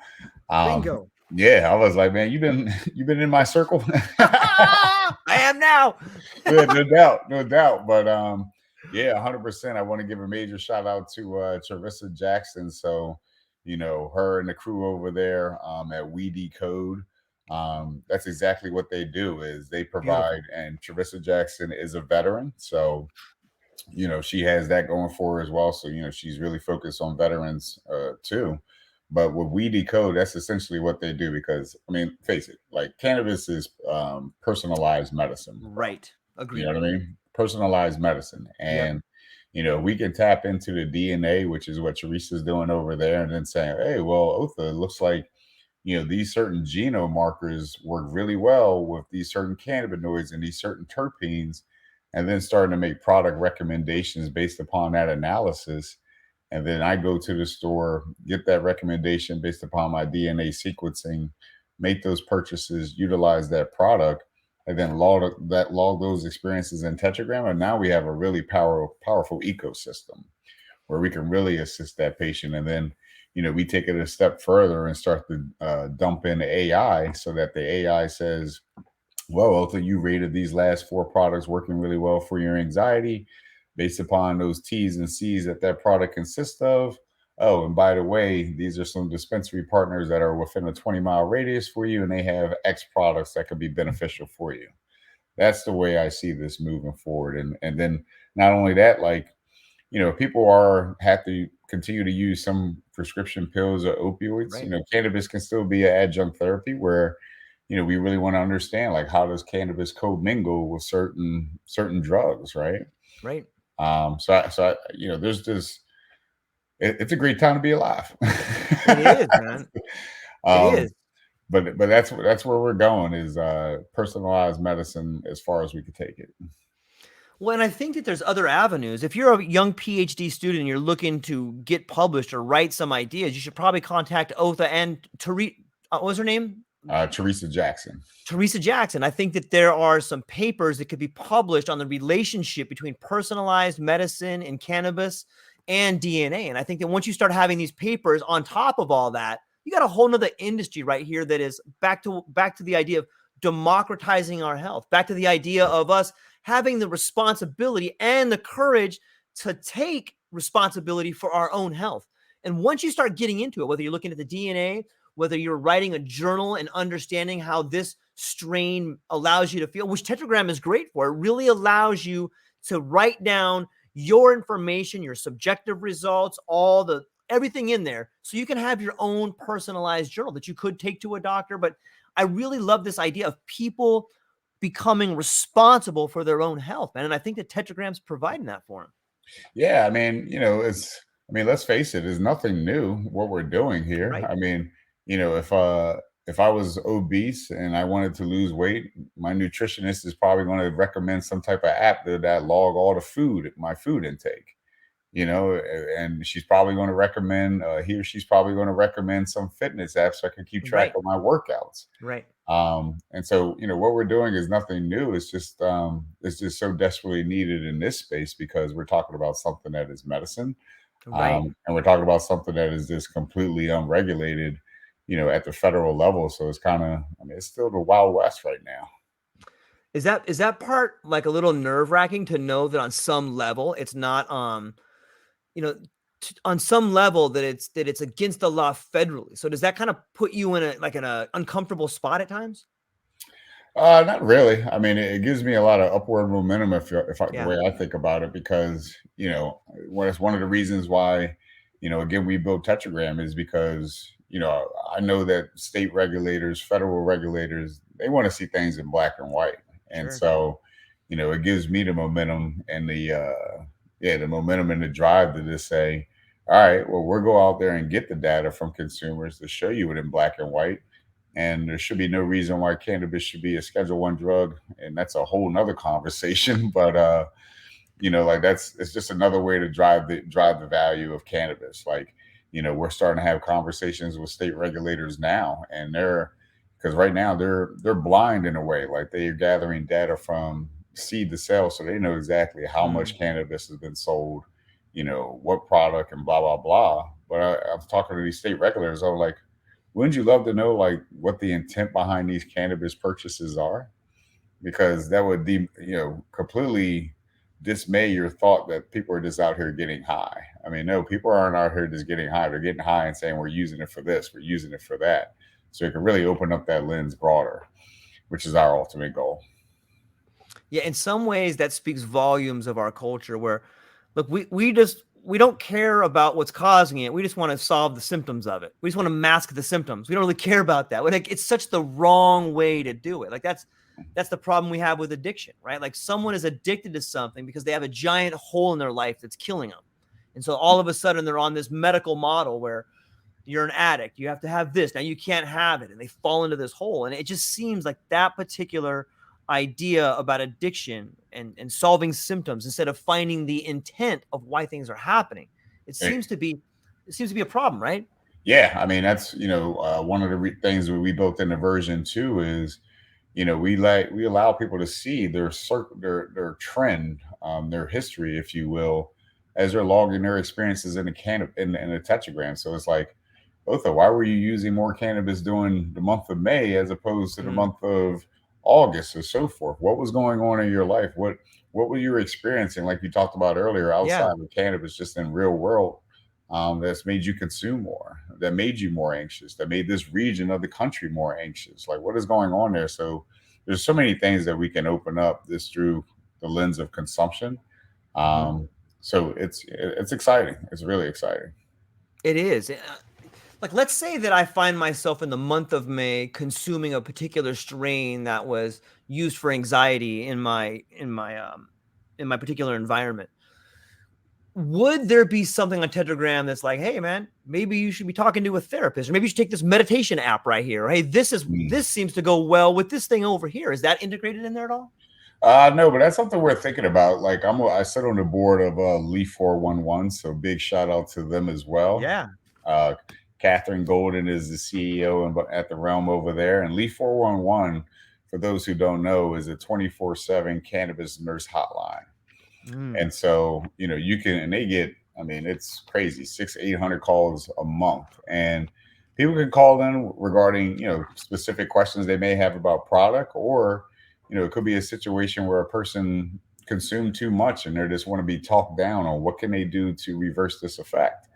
Bingo. yeah, I was like, man, you've been in my circle. I am now. Yeah, no doubt, no doubt. But yeah, 100%. I want to give a major shout out to Charissa Jackson. So, her and the crew over there at We Decode. That's exactly what they do is they provide, Beautiful. and Teresa Jackson is a veteran. So, she has that going for her as well. So, she's really focused on veterans too. But with We Decode, that's essentially what they do because, I mean, face it, like cannabis is personalized medicine, bro. Right. You know Agreed. what I mean? Personalized medicine. Yep. And, we can tap into the DNA, which is what Teresa's doing over there, and then saying, hey, well, Otha, it looks like, these certain genome markers work really well with these certain cannabinoids and these certain terpenes, and then starting to make product recommendations based upon that analysis. And then I go to the store, get that recommendation based upon my DNA sequencing, make those purchases, utilize that product, and then log those experiences in Tetragram. And now we have a really powerful ecosystem where we can really assist that patient. And then, we take it a step further and start to dump in AI so that the AI says, well, Otha, you rated these last 4 products working really well for your anxiety based upon those T's and C's that product consists of. Oh, and by the way, these are some dispensary partners that are within a 20-mile radius for you, and they have X products that could be beneficial for you. That's the way I see this moving forward. And then not only that, like, people have to continue to use some prescription pills or opioids. Right. Cannabis can still be an adjunct therapy where, we really want to understand like how does cannabis commingle with certain drugs, right? Right. There's this. It's a great time to be alive. It is, man. It um, is. but that's where we're going is personalized medicine as far as we could take it. Well, and I think that there's other avenues. If you're a young PhD student and you're looking to get published or write some ideas, you should probably contact Otha and what was her name? Teresa Jackson. Teresa Jackson. I think that there are some papers that could be published on the relationship between personalized medicine and cannabis and DNA. And I think that once you start having these papers on top of all that, you got a whole nother industry right here that is back to the idea of democratizing our health, back to the idea of us having the responsibility and the courage to take responsibility for our own health. And once you start getting into it, whether you're looking at the DNA, whether you're writing a journal and understanding how this strain allows you to feel, which Tetragram is great for, it really allows you to write down your information, your subjective results, everything in there, so you can have your own personalized journal that you could take to a doctor. But I really love this idea of people becoming responsible for their own health, man. And I think that Tetragram's providing that for them. Yeah, I mean, let's face it, it's nothing new what we're doing here. Right. I mean, if I was obese and I wanted to lose weight, my nutritionist is probably going to recommend some type of app that log all my food intake. And she's probably going to recommend she's probably going to recommend some fitness apps so I can keep track Right. of my workouts. Right. And so, what we're doing is nothing new. It's just so desperately needed in this space because we're talking about something that is medicine. Right. And we're talking about something that is just completely unregulated, at the federal level. So it's kind of, it's still the Wild West right now. Is that part like a little nerve wracking to know that on some level it's not, on some level that it's against the law federally? So does that kind of put you in an uncomfortable spot at times? Not really. I mean, it gives me a lot of upward momentum the Yeah. way I think about it, because it's one of the reasons why, again, we built Tetragram is because I know that state regulators, federal regulators, they want to see things in black and white, and Sure. so it gives me the momentum and the momentum and the drive to just say, all right, well, we'll go out there and get the data from consumers to show you it in black and white. And there should be no reason why cannabis should be a Schedule I drug, and that's a whole nother conversation. But it's just another way to drive the value of cannabis. Like, we're starting to have conversations with state regulators now, and because right now they're blind in a way, like they are gathering data from seed to sale, so they know exactly how much cannabis has been sold, what product and blah blah blah. But I'm talking to these state regulators. I'm like, wouldn't you love to know like what the intent behind these cannabis purchases are? Because that would completely dismay your thought that people are just out here getting high. I mean, no, people aren't out here just getting high. They're getting high and saying we're using it for this, we're using it for that. so it can really open up that lens broader, which is our ultimate goal. Yeah, in some ways that speaks volumes of our culture where look, we don't care about what's causing it. We just want to solve the symptoms of it. We just want to mask the symptoms. We don't really care about that. Like, it's such the wrong way to do it. Like that's the problem we have with addiction, right? Like someone is addicted to something because they have a giant hole in their life that's killing them. And so all of a sudden they're on this medical model where you're an addict. You have to have this. Now you can't have it. And they fall into this hole. And it just seems like that particular idea about addiction and solving symptoms instead of finding the intent of why things are happening. It seems to be a problem, right? Yeah. I mean, that's, one of the things that we built in the version 2 is, we allow people to see their trend, their history, if you will, as they're logging their experiences in a tetragram. So it's like, Otha, why were you using more cannabis during the month of May as opposed to the month of August or so forth? What was going on in your life? What were you experiencing, like you talked about earlier, outside of cannabis, just in real world, that's made you consume more, that made you more anxious, that made this region of the country more anxious? Like, what is going on there? So there's so many things that we can open up this through the lens of consumption. So it's exciting. It's really exciting. It is. Like, let's say that I find myself in the month of May consuming a particular strain that was used for anxiety in my particular environment. Would there be something on Tetragram that's like, hey man, maybe you should be talking to a therapist, or maybe you should take this meditation app right here. Or, hey, this seems to go well with this thing over here. Is that integrated in there at all? No, but that's something we're thinking about. Like I sit on the board of Leaf 411, so big shout out to them as well. Yeah. Catherine Golden is the CEO at the Realm over there, and Leaf 411, for those who don't know, is a 24/7 cannabis nurse hotline. And so, you can, and they get, I mean, it's crazy, 600-800 calls a month, and people can call in regarding, specific questions they may have about product, or, it could be a situation where a person consumed too much and they just want to be talked down on what can they do to reverse this effect.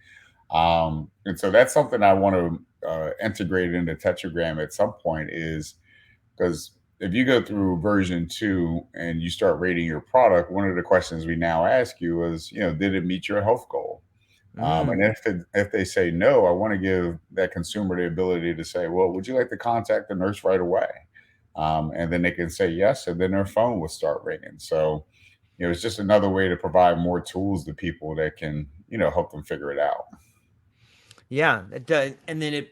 And so that's something I want to integrate into Tetragram at some point, is because if you go through version 2 and you start rating your product, one of the questions we now ask you is, did it meet your health goal? And if they say no, I want to give that consumer the ability to say, well, would you like to contact the nurse right away? And then they can say yes, and then their phone will start ringing. So, it's just another way to provide more tools to people that can, help them figure it out. Yeah, it does. And then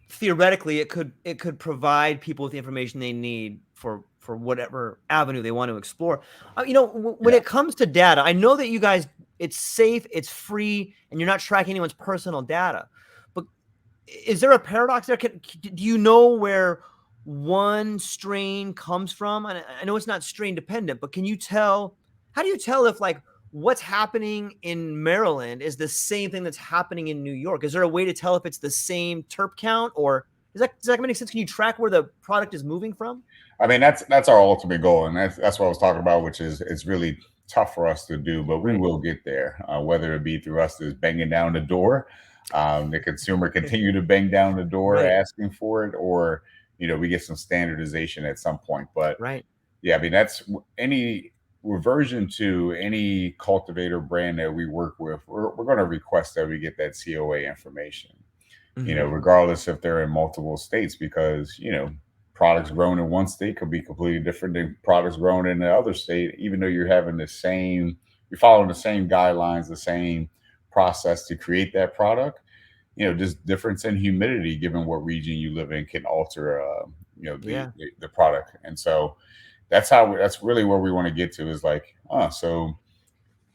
theoretically it could provide people with the information they need for whatever avenue they want to explore. When it comes to data, I know that you guys, it's safe, it's free, and you're not tracking anyone's personal data. But is there a paradox there? Do you know where one strain comes from? And I know it's not strain dependent, but how do you tell if, like, what's happening in Maryland is the same thing that's happening in New York? Is there a way to tell if it's the same terp count, or does that make sense? Can you track where the product is moving from? I mean, that's our ultimate goal, and that's what I was talking about, which is it's really tough for us to do, but we will get there. Whether it be through us just banging down the door, the consumer continue to bang down the door asking for it, or we get some standardization at some point. But yeah, I mean, that's any version 2, any cultivator brand that we work with, we're going to request that we get that COA information, regardless if they're in multiple states, because, products grown in one state could be completely different than products grown in the other state, even though you're following the same guidelines, the same process to create that product. Just difference in humidity, given what region you live in, can alter, the product. And so, that's really where we want to get to, is like, so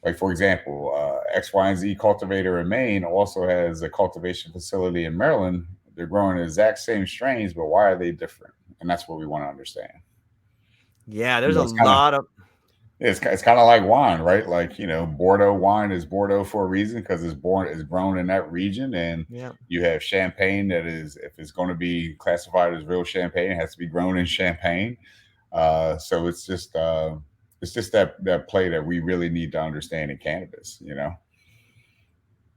like, for example, X, Y, and Z cultivator in Maine also has a cultivation facility in Maryland. They're growing the exact same strains, but why are they different? And that's what we want to understand. Yeah, there's a lot of. It's kind of like wine, right? Like, Bordeaux wine is Bordeaux for a reason, because it's grown in that region. And you have champagne that is, if it's going to be classified as real champagne, it has to be grown in Champagne. So it's just that play that we really need to understand in cannabis.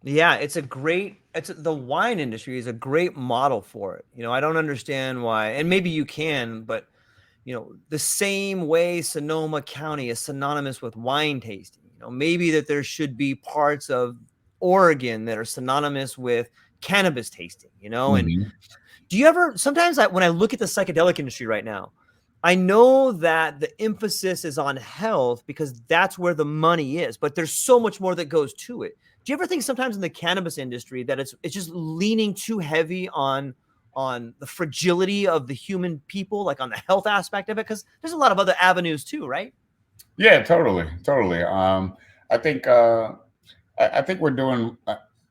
Yeah, the wine industry is a great model for it. I don't understand why, and maybe you can, but the same way Sonoma County is synonymous with wine tasting, maybe that there should be parts of Oregon that are synonymous with cannabis tasting, and Mhm. do you ever, sometimes when I look at the psychedelic industry right now, I know that the emphasis is on health because that's where the money is, but there's so much more that goes to it. Do you ever think sometimes in the cannabis industry that it's just leaning too heavy on the fragility of the human people, like on the health aspect of it? Because there's a lot of other avenues too, right? Yeah, totally, totally. I think I think we're doing.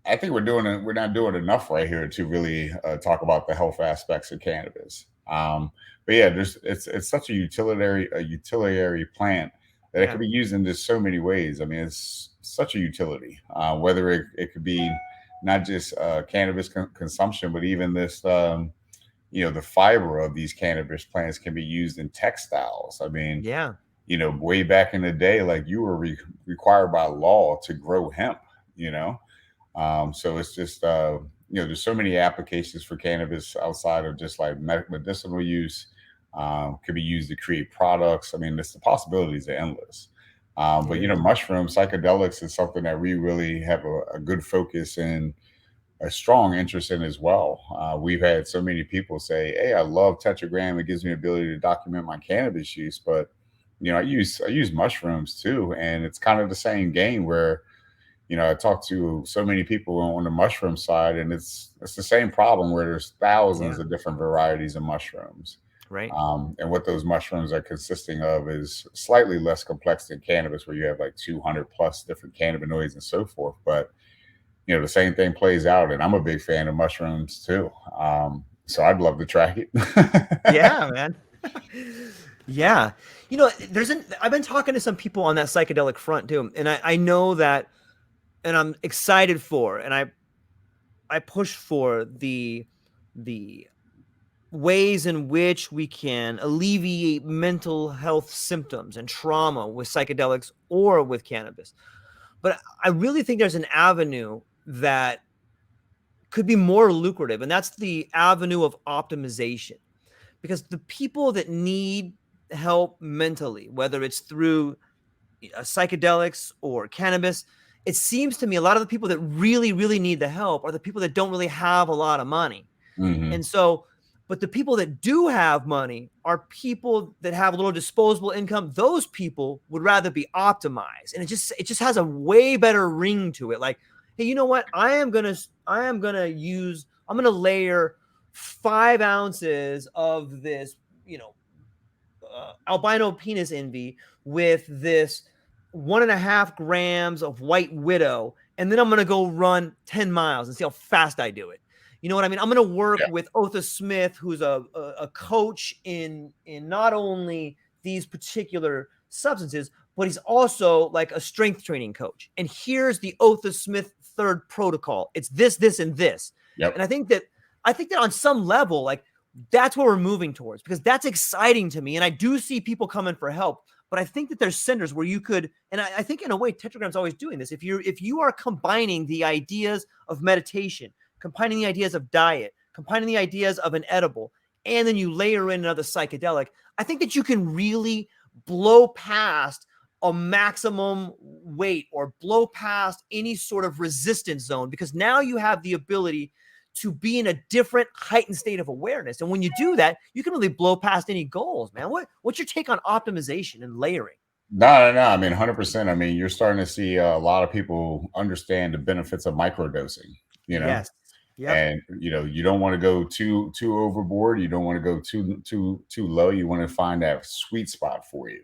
I think we're not doing enough right here to really talk about the health aspects of cannabis. But yeah, it's such a utilitarian plant that it Yeah. can be used in just so many ways. I mean, it's such a utility. Whether it could be not just cannabis consumption, but even this. The fiber of these cannabis plants can be used in textiles. I mean, Yeah. way back in the day, like you were required by law to grow hemp, you know? So it's just, there's so many applications for cannabis outside of just like medicinal use. Could be used to create products. I mean, the possibilities are endless. But Yeah. mushrooms, psychedelics is something that we really have a good focus and a strong interest in as well. We've had so many people say, "Hey, I love Tetragram. It gives me the ability to document my cannabis use." But I use mushrooms too, and it's kind of the same game where I talk to so many people on the mushroom side, and it's the same problem where there's Yeah. thousands of different varieties of mushrooms. Right. And what those mushrooms are consisting of is slightly less complex than cannabis, where you have like 200 plus different cannabinoids and so forth. But the same thing plays out, and I'm a big fan of mushrooms too. So I'd love to track it. Yeah, man. Yeah. I've been talking to some people on that psychedelic front too. And I know that, and I'm excited for, and I push for the ways in which we can alleviate mental health symptoms and trauma with psychedelics or with cannabis. But I really think there's an avenue that could be more lucrative, and that's the avenue of optimization. Because the people that need help mentally, whether it's through psychedelics or cannabis, it seems to me a lot of the people that really, really need the help are the people that don't really have a lot of money. Hmm. And so, but the people that do have money are people that have a little disposable income. Those people would rather be optimized. And it just has a way better ring to it. Like, hey, you know what? I'm gonna layer 5 ounces of this, albino penis envy with this 1.5 grams of white widow, and then I'm gonna go run 10 miles and see how fast I do it. You know what I mean? I'm gonna work Yeah. with Otha Smith, who's a coach in not only these particular substances, but he's also like a strength training coach. And here's the Otha Smith third protocol. It's this, this, and this. Yep. And I think that on some level, like that's what we're moving towards, because that's exciting to me. And I do see people coming for help, but I think that there's centers where you could, and I think in a way, Tetragram's always doing this. If you are combining the ideas of meditation, combining the ideas of diet, combining the ideas of an edible, and then you layer in another psychedelic, I think that you can really blow past a maximum weight or blow past any sort of resistance zone, because now you have the ability to be in a different heightened state of awareness. And when you do that, you can really blow past any goals, man. What's your take on optimization and layering? No, no, no. I mean, 100%. I mean, you're starting to see a lot of people understand the benefits of microdosing, you know, Yes. Yep. and you don't want to go too overboard. You don't want to go too low. You want to find that sweet spot for you,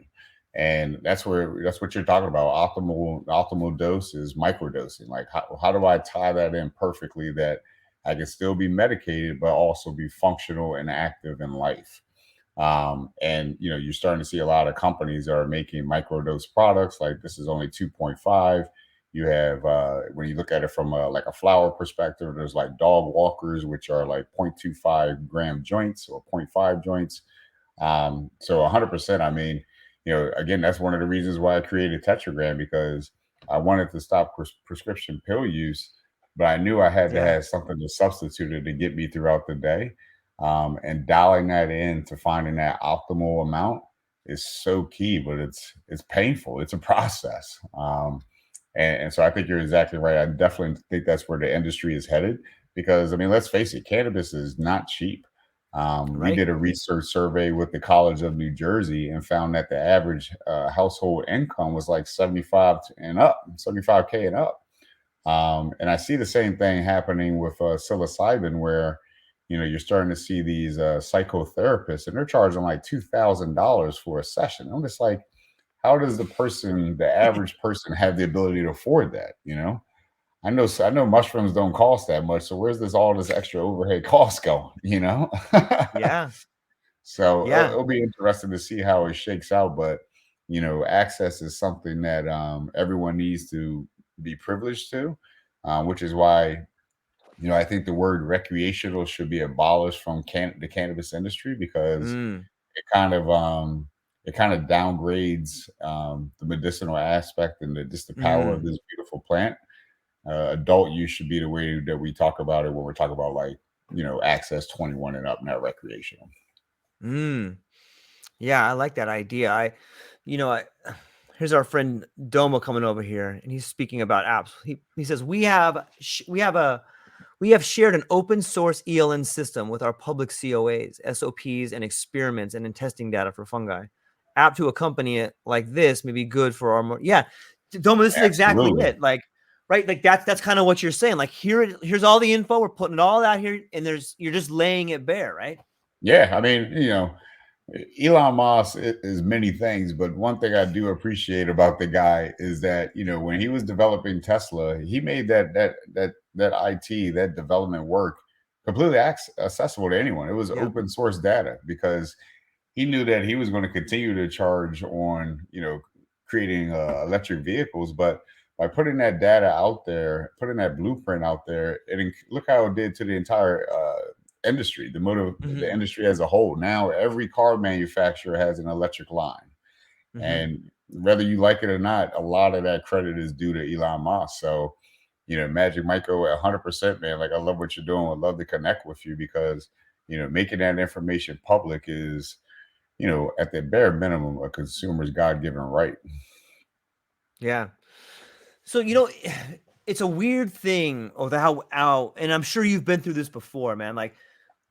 and that's what you're talking about. Optimal dose is microdosing. Like how do I tie that in perfectly that I can still be medicated but also be functional and active in life. And you're starting to see a lot of companies that are making microdose products. Like this is only 2.5. You have when you look at it from like a flower perspective, there's like dog walkers, which are like 0.25 gram joints or point 0.5 joints. So 100%. I mean, again, that's one of the reasons why I created Tetragram, because I wanted to stop prescription pill use. but I knew I had to Yeah. have something to substitute it to get me throughout the day. And dialing that in to finding that optimal amount is so key, but it's painful. It's a process. And so I think you're exactly right. I definitely think that's where the industry is headed because, I mean, let's face it, cannabis is not cheap. We Right. did a research survey with the College of New Jersey and found that the average household income was like 75K and up. And I see the same thing happening with psilocybin, where you're starting to see these psychotherapists, and they're charging like $2,000 for a session. I'm just like, how does the average person, have the ability to afford that? I know mushrooms don't cost that much, so where's all this extra overhead cost going? Yeah. So Yeah. it'll be interesting to see how it shakes out. But access is something that everyone needs to be privileged to, which is why I think the word recreational should be abolished from the cannabis industry because Mm. it kind of downgrades the medicinal aspect and just the power of Mm. this beautiful plant. Adult use should be the way that we talk about it when we're talking about like access 21 and up, not recreational. Mm. Yeah, I like that idea. You know, I, here's our friend Domo coming over here, and he's speaking about apps. He says we have shared an open source ELN system with our public COAs, SOPs, and experiments and in testing data for fungi. App to accompany it like this may be good for our more. Yeah, Domo, this is exactly Absolutely. it. Like, right, like that's kind of what you're saying. Like here's all the info. We're putting it all out here, and you're just laying it bare, right? Yeah, I mean, Elon Musk is many things, but one thing I do appreciate about the guy is that when he was developing Tesla, he made that IT, that development work, completely accessible to anyone. It was Yep. open source data because he knew that he was going to continue to charge on creating electric vehicles, but by putting that data out there, putting that blueprint out there, look how it did to the entire industry, the Mm-hmm. industry as a whole. Now every car manufacturer has an electric line, Mm-hmm. and whether you like it or not, a lot of that credit is due to Elon Musk. So, Magic Michael, 100%, man. Like I love what you're doing. I'd love to connect with you because making that information public is at the bare minimum, a consumer's God-given right. Yeah. So it's a weird thing of how and I'm sure you've been through this before, man. Like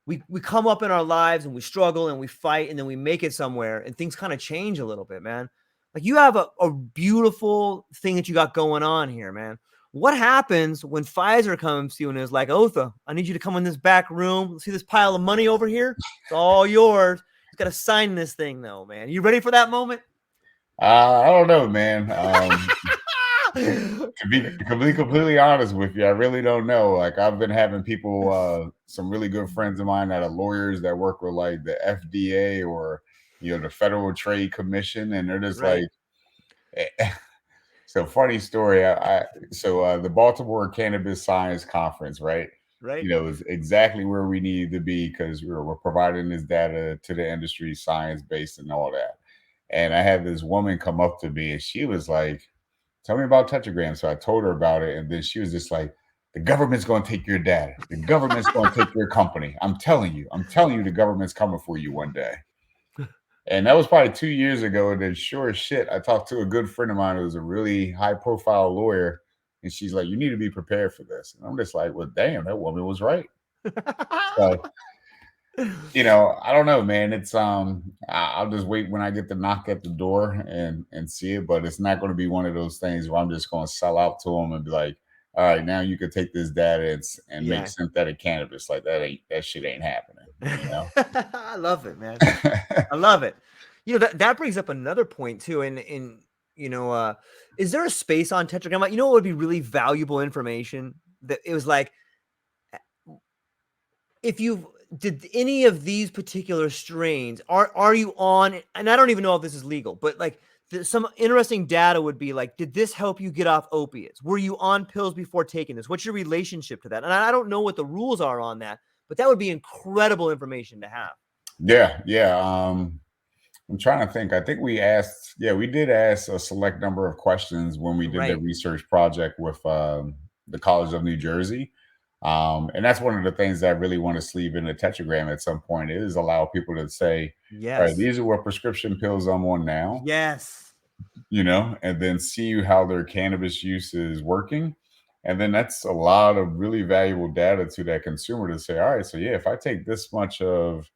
we come up in our lives and we struggle and we fight and then we make it somewhere and things kind of change a little bit, man. Like you have a beautiful thing that you got going on here, man. What happens when Pfizer comes to you and is like, Otha, I need you to come in this back room. See this pile of money over here? It's all yours. You got to sign this thing, though, man. You ready for that moment? I don't know, man. To be completely honest with you, I really don't know. Like I've been having people, some really good friends of mine that are lawyers that work with like the FDA or the Federal Trade Commission, and they're just Right, like, so funny story. The Baltimore Cannabis Science Conference, right? right. Is exactly where we needed to be because we're providing this data to the industry, science based, and all that. And I had this woman come up to me, and she was like, "Tell me about Tetragram." So I told her about it, and then she was just like, "The government's going to take your data. The government's going to take your company. I'm telling you, the government's coming for you one day." And that was probably 2 years ago. And then, sure as shit, I talked to a good friend of mine who was a really high profile lawyer. And she's like, "You need to be prepared for this." And I'm just like, well, damn, that woman was right. So, I don't know, man. It's I'll just wait when I get the knock at the door and see it. But it's not going to be one of those things where I'm just going to sell out to them and be like, "All right, now you can take this data and make Yeah. synthetic cannabis." Like that shit ain't happening. I love it, man. I love it. That brings up another point too. And is there a space on Tetragram? Like, what would be really valuable information that it was like if you did any of these particular strains, are you on, and I don't even know if this is legal, but like some interesting data would be like, did this help you get off opiates? Were you on pills before taking this? What's your relationship to that? And I don't know what the rules are on that, but that would be incredible information to have. Yeah, yeah. I'm trying to think. I think we did ask a select number of questions when we did the Right. research project with the College of New Jersey. And that's one of the things that I really want to sleeve in the Tetragram at some point is allow people to say, all right, Yes. these are what prescription pills I'm on now, Yes. and then see how their cannabis use is working. And then that's a lot of really valuable data to that consumer to say, all right, so yeah, if I take this much of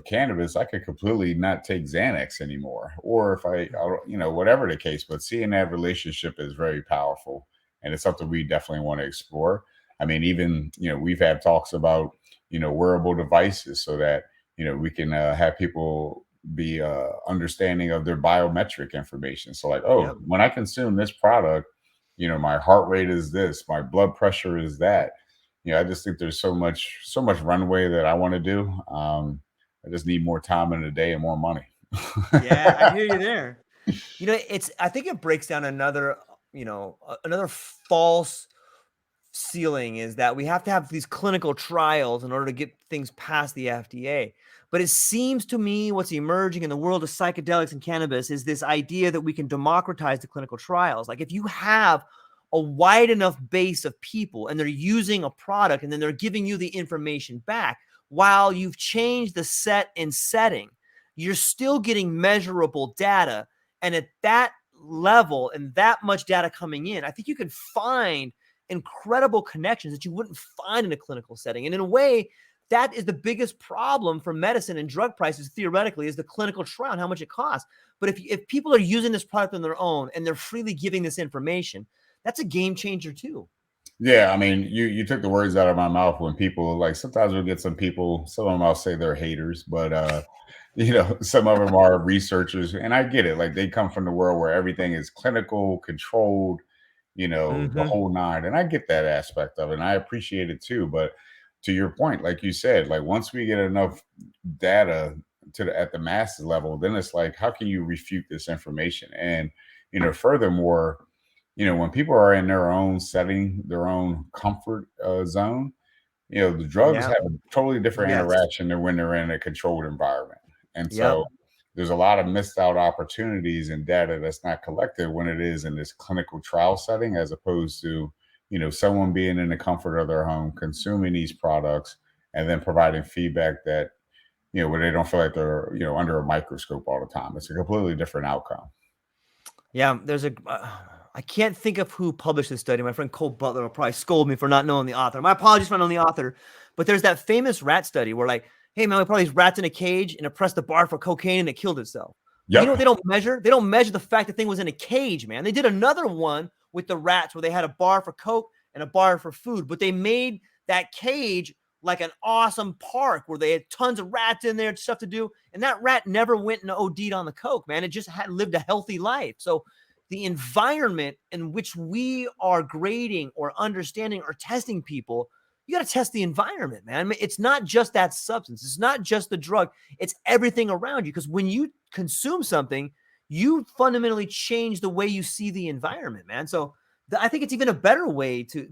cannabis, I could completely not take Xanax anymore. Or if whatever the case, but seeing that relationship is very powerful. And it's something we definitely want to explore. I mean, even, we've had talks about, wearable devices so that, we can have people be understanding of their biometric information. So like, oh, Yep. when I consume this product, my heart rate is this, my blood pressure is that. I just think there's so much runway that I want to do. I just need more time in the day and more money. Yeah, I hear you there. I think it breaks down another, another false ceiling is that we have to have these clinical trials in order to get things past the FDA. But it seems to me what's emerging in the world of psychedelics and cannabis is this idea that we can democratize the clinical trials. Like if you have a wide enough base of people and they're using a product and then they're giving you the information back while you've changed the set and setting, you're still getting measurable data. And at that level and that much data coming in, I think you can find incredible connections that you wouldn't find in a clinical setting. And in a way, that is the biggest problem for medicine and drug prices, theoretically, is the clinical trial and how much it costs. But if people are using this product on their own and they're freely giving this information, that's a game changer too. Yeah, I mean, you took the words out of my mouth when people like sometimes we'll get some people, some of them I'll say they're haters, but some of them are researchers, and I get it. Like they come from the world where everything is clinical, controlled, the whole nine. And I get that aspect of it, and I appreciate it too. But to your point, like you said, like once we get enough data at the masses level, then it's like, how can you refute this information? And furthermore, when people are in their own setting, their own comfort zone, the drugs Yeah. have a totally different Yes. interaction than when they're in a controlled environment. And Yep. so there's a lot of missed out opportunities and data that's not collected when it is in this clinical trial setting, as opposed to, someone being in the comfort of their home, consuming these products, and then providing feedback that, where they don't feel like they're, under a microscope all the time. It's a completely different outcome. Yeah, I can't think of who published this study. My friend Cole Butler will probably scold me for not knowing the author. My apologies for not knowing the author. But there's that famous rat study where like, hey man, we put these rats in a cage and it pressed the bar for cocaine and it killed itself. Well, you know what they don't measure? They don't measure the fact the thing was in a cage, man. They did another one with the rats where they had a bar for coke and a bar for food, but they made that cage like an awesome park where they had tons of rats in there and stuff to do. And that rat never went and OD'd on the coke, man. It just had lived a healthy life. So the environment in which we are grading or understanding or testing people, you got to test the environment, man. I mean, it's not just that substance. It's not just the drug. It's everything around you. Because when you consume something, you fundamentally change the way you see the environment, man. So I think it's even a better way to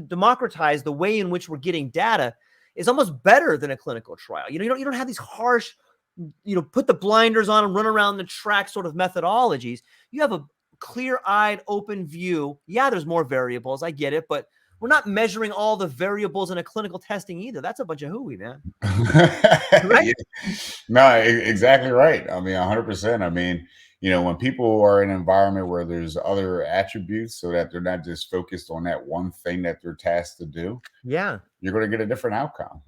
democratize the way in which we're getting data is almost better than a clinical trial. You don't have these harsh, put the blinders on and run around the track sort of methodologies. You have a clear-eyed, open view. Yeah, there's more variables. I get it, but we're not measuring all the variables in a clinical testing either. That's a bunch of hooey, man. Right? No, exactly right. I mean, 100%. I mean, when people are in an environment where there's other attributes so that they're not just focused on that one thing that they're tasked to do, yeah, you're going to get a different outcome.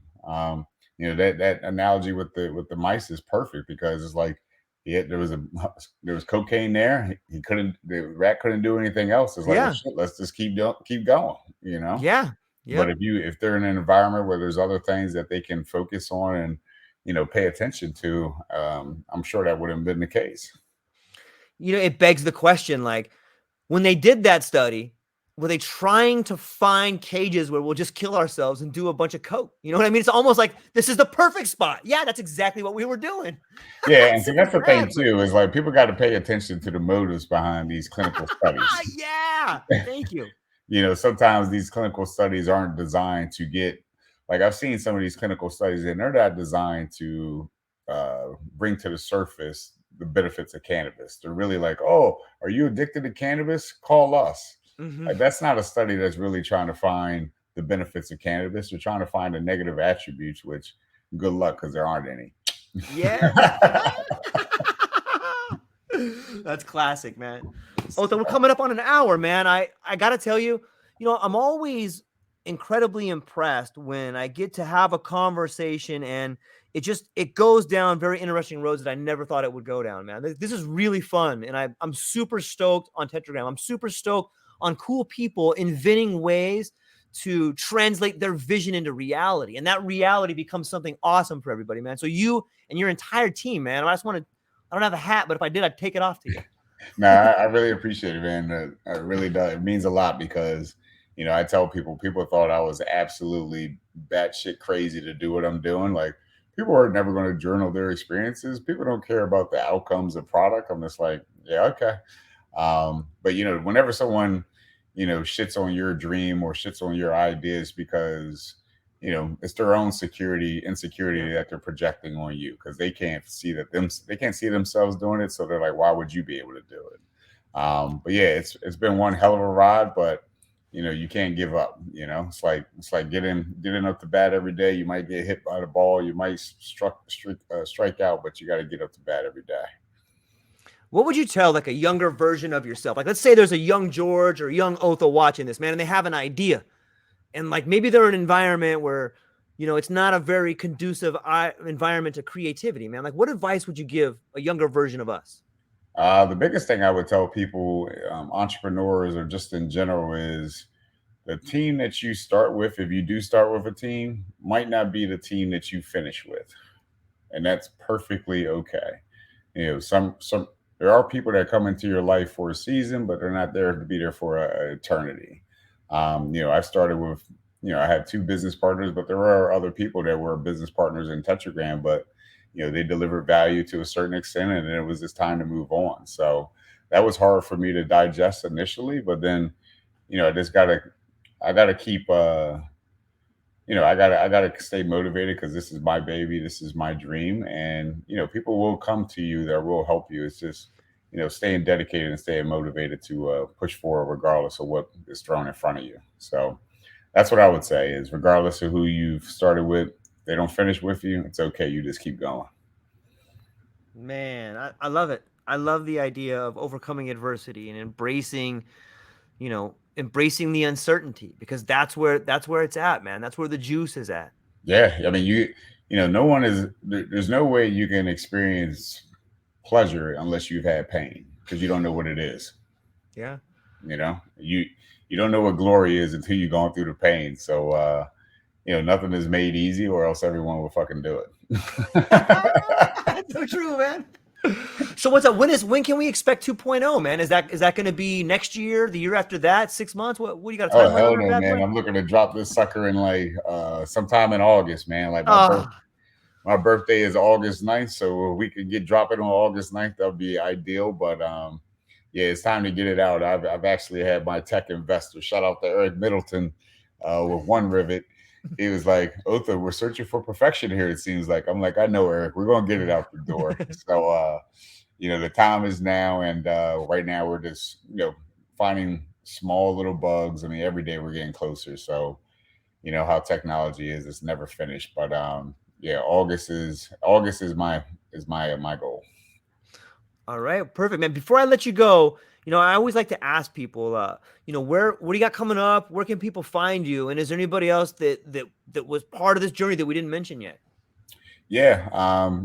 That analogy with the mice is perfect because it's like, yeah, there was cocaine there. The rat couldn't do anything else. It's like, well, shit, let's just keep going, Yeah. But if they're in an environment where there's other things that they can focus on and, pay attention to, I'm sure that wouldn't have been the case. It begs the question, like, when they did that study, were they trying to find cages where we'll just kill ourselves and do a bunch of coke? You know what I mean? It's almost like this is the perfect spot. Yeah, that's exactly what we were doing. Yeah, and so that's the thing too, is like people got to pay attention to the motives behind these clinical studies. Yeah, thank you. Sometimes these clinical studies aren't designed to get, like I've seen some of these clinical studies and they're not designed to bring to the surface the benefits of cannabis. They're really like, oh, are you addicted to cannabis? Call us. Mm-hmm. Like, that's not a study that's really trying to find the benefits of cannabis. They're trying to find the negative attributes, which good luck because there aren't any. Yeah. That's classic, man. Oh, so we're coming up on an hour, man. I gotta tell you, I'm always incredibly impressed when I get to have a conversation and it goes down very interesting roads that I never thought it would go down, man. This is really fun, and I'm super stoked on Tetragram. I'm super stoked on cool people inventing ways to translate their vision into reality, and that reality becomes something awesome for everybody, man. So you and your entire team, man. I don't have a hat, but if I did, I'd take it off to you. No, I really appreciate it, man. It really does. It means a lot because, I tell people thought I was absolutely batshit crazy to do what I'm doing. Like, people are never going to journal their experiences. People don't care about the outcomes of product. I'm just like, yeah, okay. But whenever someone, shits on your dream or shits on your ideas because, it's their own insecurity that they're projecting on you because they can't see themselves doing it. So they're like, why would you be able to do it? But yeah, it's been one hell of a ride, but you can't give up. It's like getting up to bat every day. You might get hit by the ball, you might strike out, but you got to get up to bat every day. What would you tell like a younger version of yourself? Like, let's say there's a young George or a young Otha watching this, man, and they have an idea, and like maybe they're in an environment where, it's not a very conducive environment to creativity, man. Like, what advice would you give a younger version of us? The biggest thing I would tell people, entrepreneurs or just in general, is the team that you start with, if you do start with a team, might not be the team that you finish with. And that's perfectly okay. Some there are people that come into your life for a season, but they're not there to be there for an eternity. I started with, I had two business partners, but there are other people that were business partners in Tetragram, but they delivered value to a certain extent, and then it was just time to move on. So that was hard for me to digest initially, but then, I gotta keep, I gotta stay motivated because this is my baby, this is my dream, and people will come to you that will help you. It's just staying dedicated and staying motivated to push forward regardless of what is thrown in front of you. So that's what I would say is regardless of who you've started with, they don't finish with you, it's okay. You just keep going. Man, I love it. I love the idea of overcoming adversity and embracing the uncertainty, because that's where it's at, man. That's where the juice is at. Yeah. I mean, no one there's no way you can experience pleasure unless you've had pain because you don't know what it is. Yeah. You don't know what glory is until you've gone through the pain. So, nothing is made easy or else everyone will fucking do it. That's so true, man. So what's up? When can we expect 2.0, man? Is that going to be next year, the year after that, 6 months? What do you got a Oh timeline hell on no, that, man! boy? I'm looking to drop this sucker in like sometime in August, man. Like Oh, my birthday is August 9th, so if we could get drop it on August 9th, that would be ideal. But yeah, it's time to get it out. I've actually had my tech investor, shout out to Eric Middleton, with One Rivet. He was like, Otha, we're searching for perfection here, it seems like. I'm like, I know, Eric, we're gonna get it out the door. So the time is now, and right now we're just, finding small little bugs. I mean, every day we're getting closer. So, how technology is, it's never finished. But yeah, August is my goal. all right, perfect, man. Before I let you go, I always like to ask people, what do you got coming up? Where can people find you? And is there anybody else that was part of this journey that we didn't mention yet? Yeah.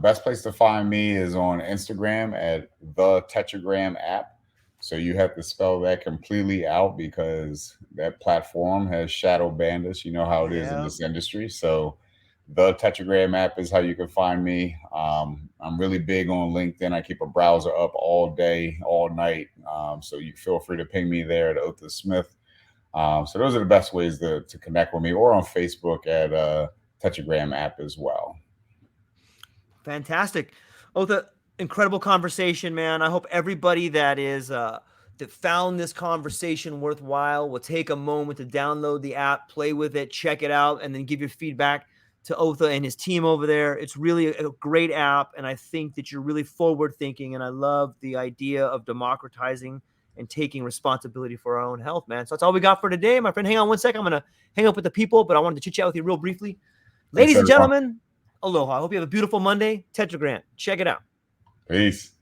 Best place to find me is on Instagram at the Tetragram app. So you have to spell that completely out because that platform has shadow banned us. You know how it is in Yeah. this industry. So the Tetragram app is how you can find me. I'm really big on LinkedIn. I keep a browser up all day, all night. So you feel free to ping me there at Otha Smith. So those are the best ways to connect with me, or on Facebook at Tetragram app as well. Fantastic. Oh, the incredible conversation, man. I hope everybody that found this conversation worthwhile will take a moment to download the app, play with it, check it out, and then give your feedback to Otha and his team over there. It's really a great app, and I think that you're really forward thinking, and I love the idea of democratizing and taking responsibility for our own health, man. So that's all we got for today, my friend. Hang on one second. I'm going to hang up with the people, but I wanted to chit chat with you real briefly. Ladies and gentlemen, aloha. I hope you have a beautiful Monday. Tetragram. Check it out. Peace.